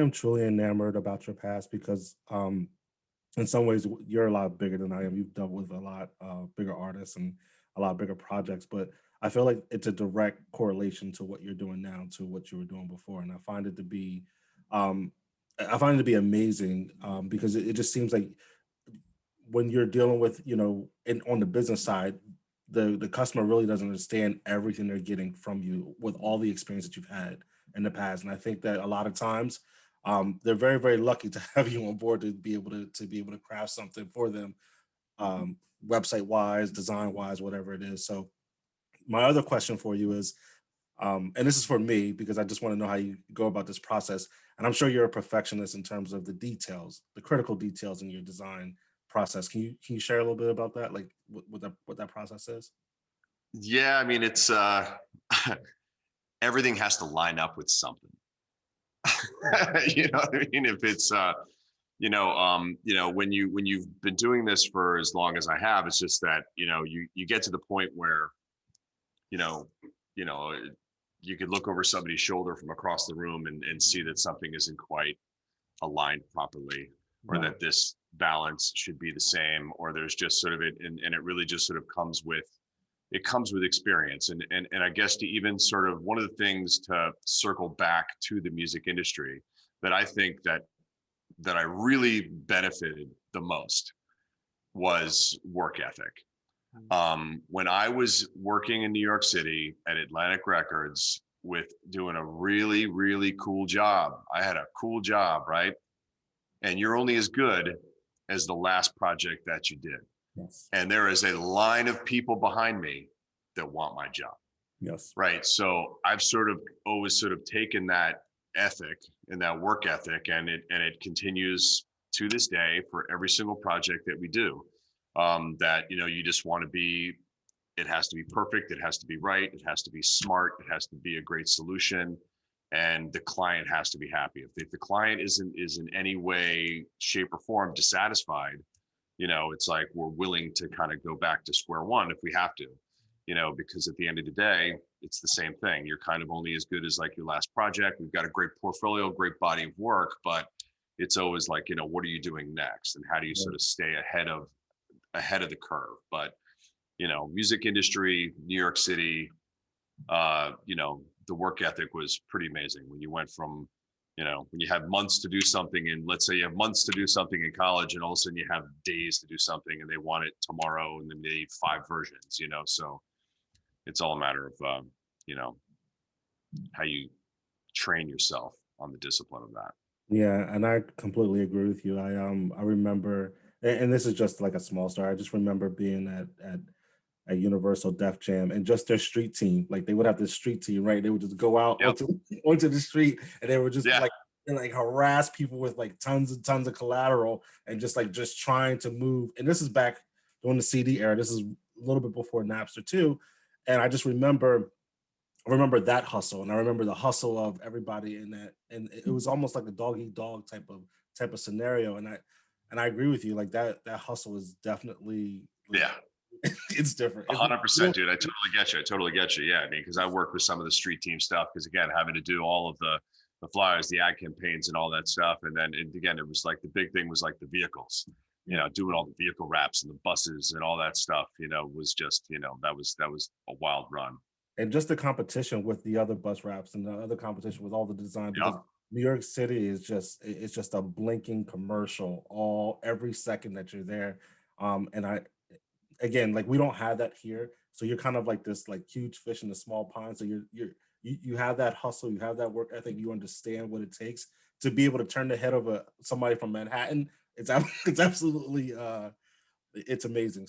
am truly enamored about your past because in some ways you're a lot bigger than I am. You've dealt with a lot bigger artists and a lot bigger projects, but I feel like it's a direct correlation to what you're doing now to what you were doing before, and um, I find it to be amazing because it just seems like when you're dealing with on the business side, the customer really doesn't understand everything they're getting from you with all the experience that you've had in the past, and I think that a lot of times they're very very lucky to have you on board to be able to craft something for them, website wise, design wise, whatever it is. So my other question for you is, and this is for me because I just want to know how you go about this process. And I'm sure you're a perfectionist in terms of the details, the critical details in your design process. Can you share a little bit about that, like what that process is? Yeah, I mean, it's everything has to line up with something. You know what I mean? If it's when you've been doing this for as long as I have, it's just that, you get to the point where, you know, you know, you could look over somebody's shoulder from across the room and see that something isn't quite aligned properly, or Right. that this balance should be the same, or there's just sort of it, and it really just sort of comes with experience. And I guess to even sort of one of the things to circle back to the music industry that I think that I really benefited the most was work ethic. When I was working in New York City at Atlantic Records with doing a really, really cool job, I had a cool job, right? And you're only as good as the last project that you did. Yes. And there is a line of people behind me that want my job. Yes. Right. So I've sort of always sort of taken that ethic and that work ethic, and it continues to this day for every single project that we do. That you just want to be. It has to be perfect. It has to be right. It has to be smart. It has to be a great solution, and the client has to be happy. If the client is in any way, shape, or form dissatisfied, it's like we're willing to kind of go back to square one if we have to, because at the end of the day, it's the same thing. You're kind of only as good as like your last project. We've got a great portfolio, great body of work, but it's always like, what are you doing next? And how do you Yeah. sort of stay ahead of the curve? But, music industry, New York City, the work ethic was pretty amazing when you went from, when you have months to do something, and let's say you have months to do something in college, and all of a sudden you have days to do something and they want it tomorrow, and then they need five versions, so it's all a matter of, you know, how you train yourself on the discipline of that. Yeah, and I completely agree with you. I remember, and this is just like a small story. I just remember being at Universal Def Jam and just their street team. Like they would have this street team, right? They would just go out Yep. onto the street and they would just Yeah. like harass people with like tons and tons of collateral and just trying to move. And this is back during the CD era. This is a little bit before Napster too. And I remember that hustle, and I remember the hustle of everybody in that, and it was almost like a dog eat dog type of scenario. And I agree with you, like that hustle is definitely like Yeah. it's different. It's, you 100%, know, dude. I totally get you. I totally get you. Yeah. I mean, because I work with some of the street team stuff, because again, having to do all of the flyers, the ad campaigns, and all that stuff. And again, it was like the big thing was like the vehicles, doing all the vehicle wraps and the buses and all that stuff, was just, that was a wild run. and just the competition with the other bus wraps and the other competition with all the design because Yep. New York City is it's just a blinking commercial all every second that you're there. And I again, like we don't have that here. So you're kind of like this like huge fish in a small pond. So you have that hustle, you have that work ethic, you understand what it takes to be able to turn the head of somebody from Manhattan. It's it's absolutely it's amazing.